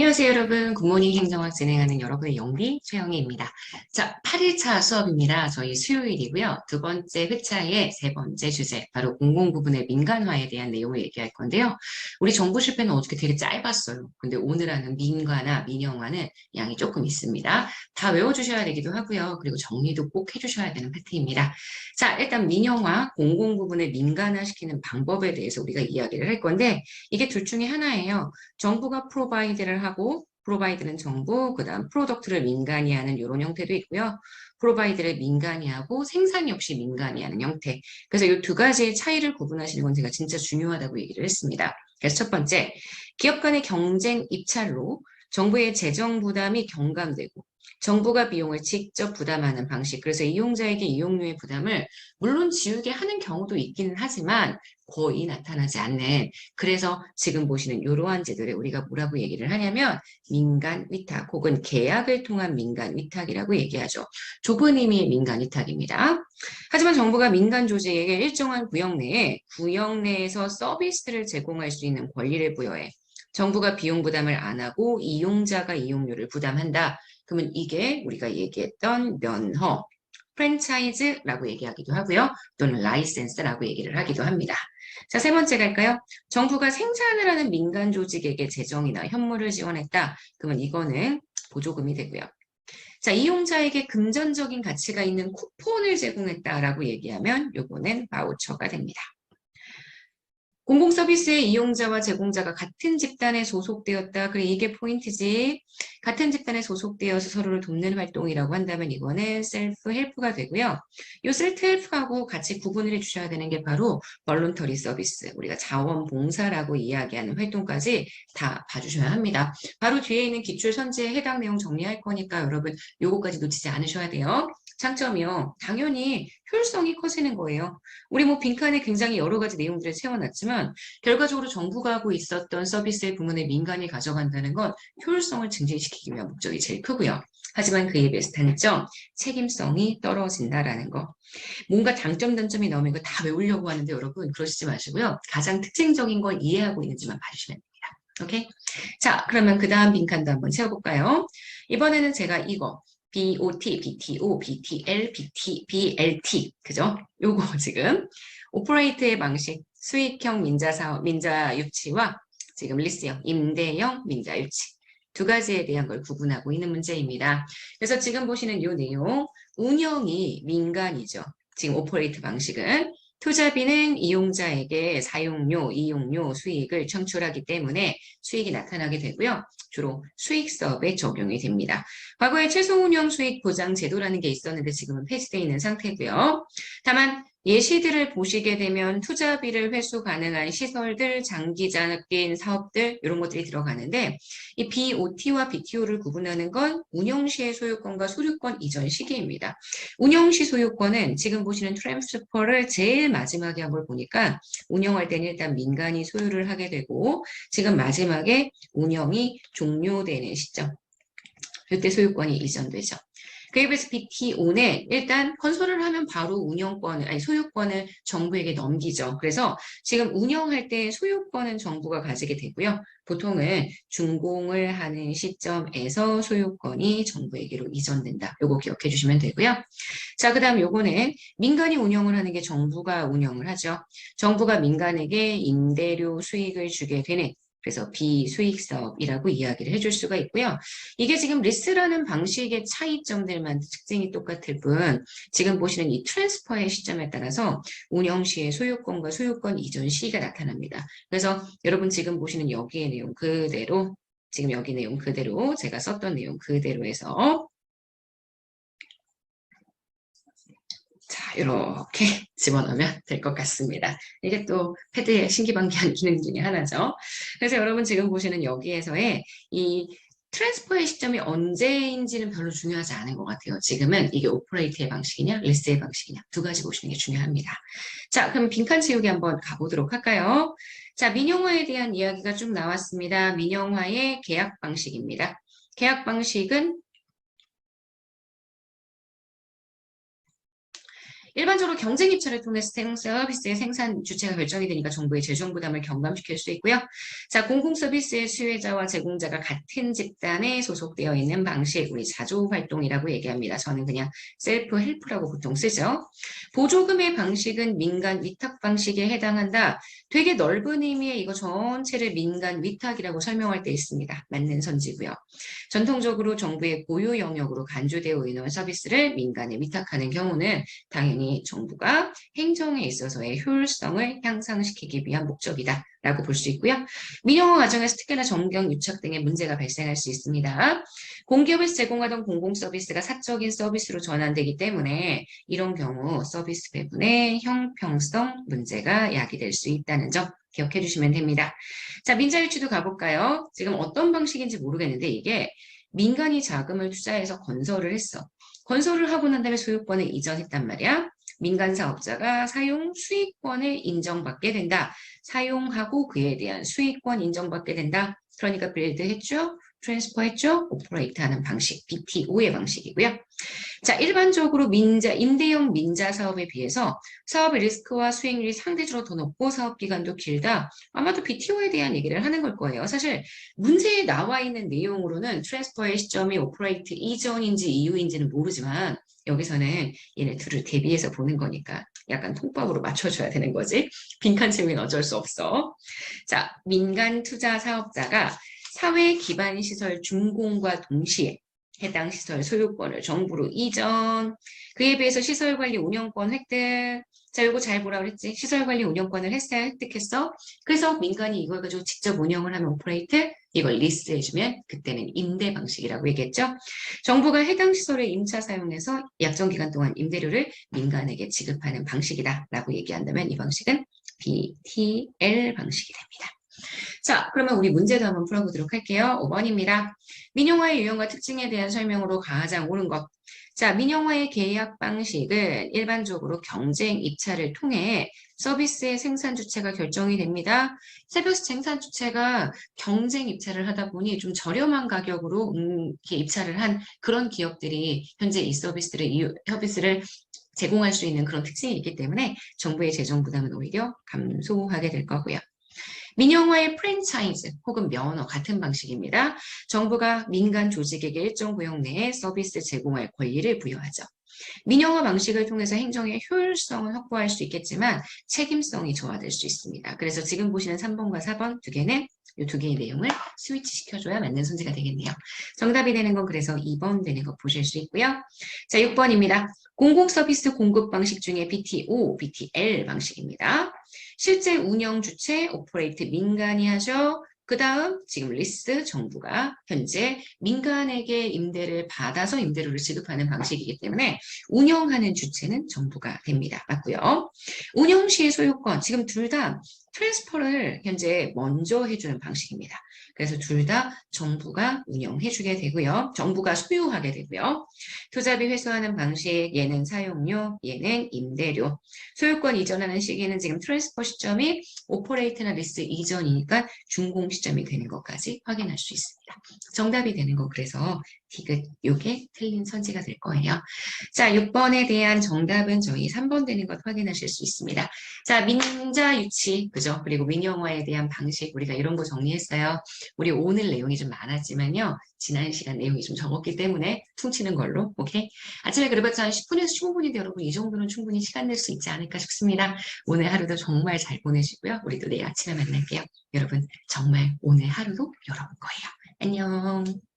안녕하세요, 여러분. 굿모닝 행정학 진행하는 여러분의 영비 최영희입니다. 자, 8일차 수업입니다. 저희 수요일이고요. 두 번째 회차의 세 번째 주제, 바로 공공부분의 민간화에 대한 내용을 얘기할 건데요. 우리 정부 실패는 어떻게 되게 짧았어요. 근데 오늘 하는 민관화, 민영화는 양이 조금 있습니다. 다 외워주셔야 되기도 하고요. 그리고 정리도 꼭 해주셔야 되는 파트입니다. 자, 일단 민영화, 공공부분의 민간화시키는 방법에 대해서 우리가 이야기를 할 건데, 이게 둘 중에 하나예요. 정부가 프로바이드를 하고 프로바이드는 정부, 그다음 프로덕트를 민간이 하는 이런 형태도 있고요. 프로바이드를 민간이 하고 생산 역시 민간이 하는 형태. 그래서 이 두 가지의 차이를 구분하시는 건 제가 진짜 중요하다고 얘기를 했습니다. 그래서 첫 번째, 기업 간의 경쟁 입찰로 정부의 재정 부담이 경감되고 정부가 비용을 직접 부담하는 방식. 그래서 이용자에게 이용료의 부담을 물론 지우게 하는 경우도 있기는 하지만 거의 나타나지 않는, 그래서 지금 보시는 이러한 제도를 우리가 뭐라고 얘기를 하냐면 민간 위탁 혹은 계약을 통한 민간 위탁이라고 얘기하죠. 좁은 의미의 민간 위탁입니다. 하지만 정부가 민간 조직에게 일정한 구역 내에서 서비스를 제공할 수 있는 권리를 부여해 정부가 비용 부담을 안 하고 이용자가 이용료를 부담한다. 그러면 이게 우리가 얘기했던 면허, 프랜차이즈라고 얘기하기도 하고요. 또는 라이센스라고 얘기를 하기도 합니다. 자, 세 번째 갈까요? 정부가 생산을 하는 민간 조직에게 재정이나 현물을 지원했다. 그러면 이거는 보조금이 되고요. 자, 이용자에게 금전적인 가치가 있는 쿠폰을 제공했다라고 얘기하면 요거는 바우처가 됩니다. 공공서비스의 이용자와 제공자가 같은 집단에 소속되었다. 그래, 이게 포인트지. 같은 집단에 소속되어서 서로를 돕는 활동이라고 한다면 이거는 셀프 헬프가 되고요. 이 셀프 헬프하고 같이 구분을 해주셔야 되는 게 바로 볼런터리 서비스, 우리가 자원봉사라고 이야기하는 활동까지 다 봐주셔야 합니다. 바로 뒤에 있는 기출선지에 해당 내용 정리할 거니까 여러분 요거까지 놓치지 않으셔야 돼요. 장점이요. 당연히 효율성이 커지는 거예요. 우리 뭐 빈칸에 굉장히 여러 가지 내용들을 채워놨지만 결과적으로 정부가 하고 있었던 서비스의 부문을 민간이 가져간다는 건 효율성을 증진시키기 위한 목적이 제일 크고요. 하지만 그에 비해서 단점, 책임성이 떨어진다라는 거. 뭔가 장점, 단점이 나오면 이거 다 외우려고 하는데 여러분 그러시지 마시고요. 가장 특징적인 걸 이해하고 있는지만 봐주시면 됩니다. 오케이? 자, 그러면 그 다음 빈칸도 한번 채워볼까요? 이번에는 제가 이거 BOT, BTO, BTL, BLT, 그죠? 요거 지금 오퍼레이트의 방식, 수익형 민자사업, 민자유치와 지금 리스형, 임대형 민자유치 두 가지에 대한 걸 구분하고 있는 문제입니다. 그래서 지금 보시는 이 내용, 운영이 민간이죠. 지금 오퍼레이트 방식은 투자비는 이용자에게 사용료, 이용료, 수익을 창출하기 때문에 수익이 나타나게 되고요. 주로 수익 사업에 적용이 됩니다. 과거에 최소 운영 수익 보장 제도라는 게 있었는데 지금은 폐지되어 있는 상태고요. 다만 예시들을 보시게 되면 투자비를 회수 가능한 시설들, 장기적인 사업들 이런 것들이 들어가는데 이 BOT와 BTO를 구분하는 건 운영시의 소유권과 소유권 이전 시기입니다. 운영시 소유권은 지금 보시는 트랜스퍼를 제일 마지막에 한 걸 보니까 운영할 때는 일단 민간이 소유를 하게 되고 지금 마지막에 운영이 종료되는 시점. 이때 소유권이 이전되죠. 그에 비해서 BTO는 일단 건설을 하면 바로 운영권을, 아니 소유권을 정부에게 넘기죠. 그래서 지금 운영할 때 소유권은 정부가 가지게 되고요. 보통은 준공을 하는 시점에서 소유권이 정부에게로 이전된다. 요거 기억해 주시면 되고요. 자, 그 다음 요거는 민간이 운영을 하는 게 정부가 운영을 하죠. 정부가 민간에게 임대료 수익을 주게 되는, 그래서 비수익 사업이라고 이야기를 해줄 수가 있고요. 이게 지금 리스라는 방식의 차이점들만 특징이 똑같을 뿐 지금 보시는 이 트랜스퍼의 시점에 따라서 운영 시의 소유권과 소유권 이전 시기가 나타납니다. 그래서 여러분 지금 보시는 여기의 내용 그대로, 지금 여기 내용 그대로, 제가 썼던 내용 그대로 해서 자, 이렇게 집어넣으면 될 것 같습니다. 이게 또 패드의 신기반기한 기능 중에 하나죠. 그래서 여러분 지금 보시는 여기에서의 이 트랜스퍼의 시점이 언제인지는 별로 중요하지 않은 것 같아요. 지금은 이게 오퍼레이트의 방식이냐, 리스의 방식이냐 두 가지 보시는 게 중요합니다. 자, 그럼 빈칸 채우기 한번 가보도록 할까요? 자, 민영화에 대한 이야기가 쭉 나왔습니다. 민영화의 계약 방식입니다. 계약 방식은 일반적으로 경쟁 입찰을 통해서 서비스의 생산 주체가 결정이 되니까 정부의 재정 부담을 경감시킬 수 있고요. 자, 공공 서비스의 수혜자와 제공자가 같은 집단에 소속되어 있는 방식, 우리 자조 활동이라고 얘기합니다. 저는 그냥 셀프 헬프라고 보통 쓰죠. 보조금의 방식은 민간 위탁 방식에 해당한다. 되게 넓은 의미의 이거 전체를 민간 위탁이라고 설명할 때 있습니다. 맞는 선지고요. 전통적으로 정부의 고유 영역으로 간주되어 있는 서비스를 민간에 위탁하는 경우는 당연히 정부가 행정에 있어서의 효율성을 향상시키기 위한 목적이다 라고 볼 수 있고요. 민영화 과정에서 특히나 정경 유착 등의 문제가 발생할 수 있습니다. 공기업에서 제공하던 공공 서비스가 사적인 서비스로 전환되기 때문에 이런 경우 서비스 배분의 형평성 문제가 야기될 수 있다는 점 기억해 주시면 됩니다. 자, 민자유치도 가볼까요? 지금 어떤 방식인지 모르겠는데 이게 민간이 자금을 투자해서 건설을 했어. 건설을 하고 난 다음에 소유권을 이전했단 말이야. 민간 사업자가 사용 수익권을 인정받게 된다. 사용하고 그에 대한 수익권 인정받게 된다. 그러니까 빌드 했죠. 트랜스퍼 했죠. 오퍼레이트 하는 방식, BTO의 방식이고요. 자, 일반적으로 임대형 민자 사업에 비해서 사업의 리스크와 수익률이 상대적으로 더 높고 사업 기간도 길다. 아마도 BTO에 대한 얘기를 하는 걸 거예요. 사실 문제에 나와 있는 내용으로는 트랜스퍼의 시점이 오퍼레이트 이전인지 이후인지는 모르지만 여기서는 얘네 둘을 대비해서 보는 거니까 약간 통밥으로 맞춰줘야 되는 거지. 빈칸 채우기는 어쩔 수 없어. 자, 민간 투자 사업자가 사회 기반 시설 준공과 동시에 해당 시설 소유권을 정부로 이전, 그에 비해서 시설관리 운영권 획득. 자, 요거 잘 보라 그랬지? 시설관리 운영권을 했어요? 획득했어? 그래서 민간이 이걸 가지고 직접 운영을 하면 오퍼레이트, 이걸 리스해주면 그때는 임대 방식이라고 얘기했죠. 정부가 해당 시설을 임차 사용해서 약정 기간 동안 임대료를 민간에게 지급하는 방식이다라고 얘기한다면 이 방식은 BTL 방식이 됩니다. 자, 그러면 우리 문제도 한번 풀어보도록 할게요. 5번입니다. 민영화의 유형과 특징에 대한 설명으로 가장 옳은 것. 자, 민영화의 계약 방식은 일반적으로 경쟁 입찰을 통해 서비스의 생산 주체가 결정이 됩니다. 서비스 생산 주체가 경쟁 입찰을 하다 보니 좀 저렴한 가격으로 이렇게 입찰을 한 그런 기업들이 현재 이 서비스를 제공할 수 있는 그런 특징이 있기 때문에 정부의 재정 부담은 오히려 감소하게 될 거고요. 민영화의 프랜차이즈 혹은 면허 같은 방식입니다. 정부가 민간 조직에게 일정 구역 내에 서비스 제공할 권리를 부여하죠. 민영화 방식을 통해서 행정의 효율성을 확보할 수 있겠지만 책임성이 저하될 수 있습니다. 그래서 지금 보시는 3번과 4번 두 개는 이 두 개의 내용을 스위치 시켜줘야 맞는 선지가 되겠네요. 정답이 되는 건 그래서 2번 되는 거 보실 수 있고요. 자, 6번입니다. 공공서비스 공급 방식 중에 BTO, BTL 방식입니다. 실제 운영 주체, 오퍼레이트 민간이 하죠. 그 다음 지금 리스 정부가 현재 민간에게 임대를 받아서 임대료를 지급하는 방식이기 때문에 운영하는 주체는 정부가 됩니다. 맞고요. 운영 시의 소유권 지금 둘 다 트랜스퍼를 현재 먼저 해주는 방식입니다. 그래서 둘 다 정부가 운영해주게 되고요. 정부가 소유하게 되고요. 투자비 회수하는 방식, 얘는 사용료, 얘는 임대료. 소유권 이전하는 시기는 지금 트랜스퍼 시점이 오퍼레이트나 리스 이전이니까 준공 시점이 되는 것까지 확인할 수 있습니다. 정답이 되는 거 그래서 디귿 요게 틀린 선지가 될 거예요. 자, 6번에 대한 정답은 저희 3번 되는 것 확인하실 수 있습니다. 자, 민자 유치, 그죠? 그리고 민영화에 대한 방식 우리가 이런 거 정리했어요. 우리 오늘 내용이 좀 많았지만요. 지난 시간 내용이 좀 적었기 때문에 퉁치는 걸로, 오케이? 아침에 그래봤자 한 10분에서 15분인데 여러분 이 정도는 충분히 시간 낼 수 있지 않을까 싶습니다. 오늘 하루도 정말 잘 보내시고요. 우리 또 내일 아침에 만날게요. 여러분 정말 오늘 하루도 여러분 거예요. 안녕.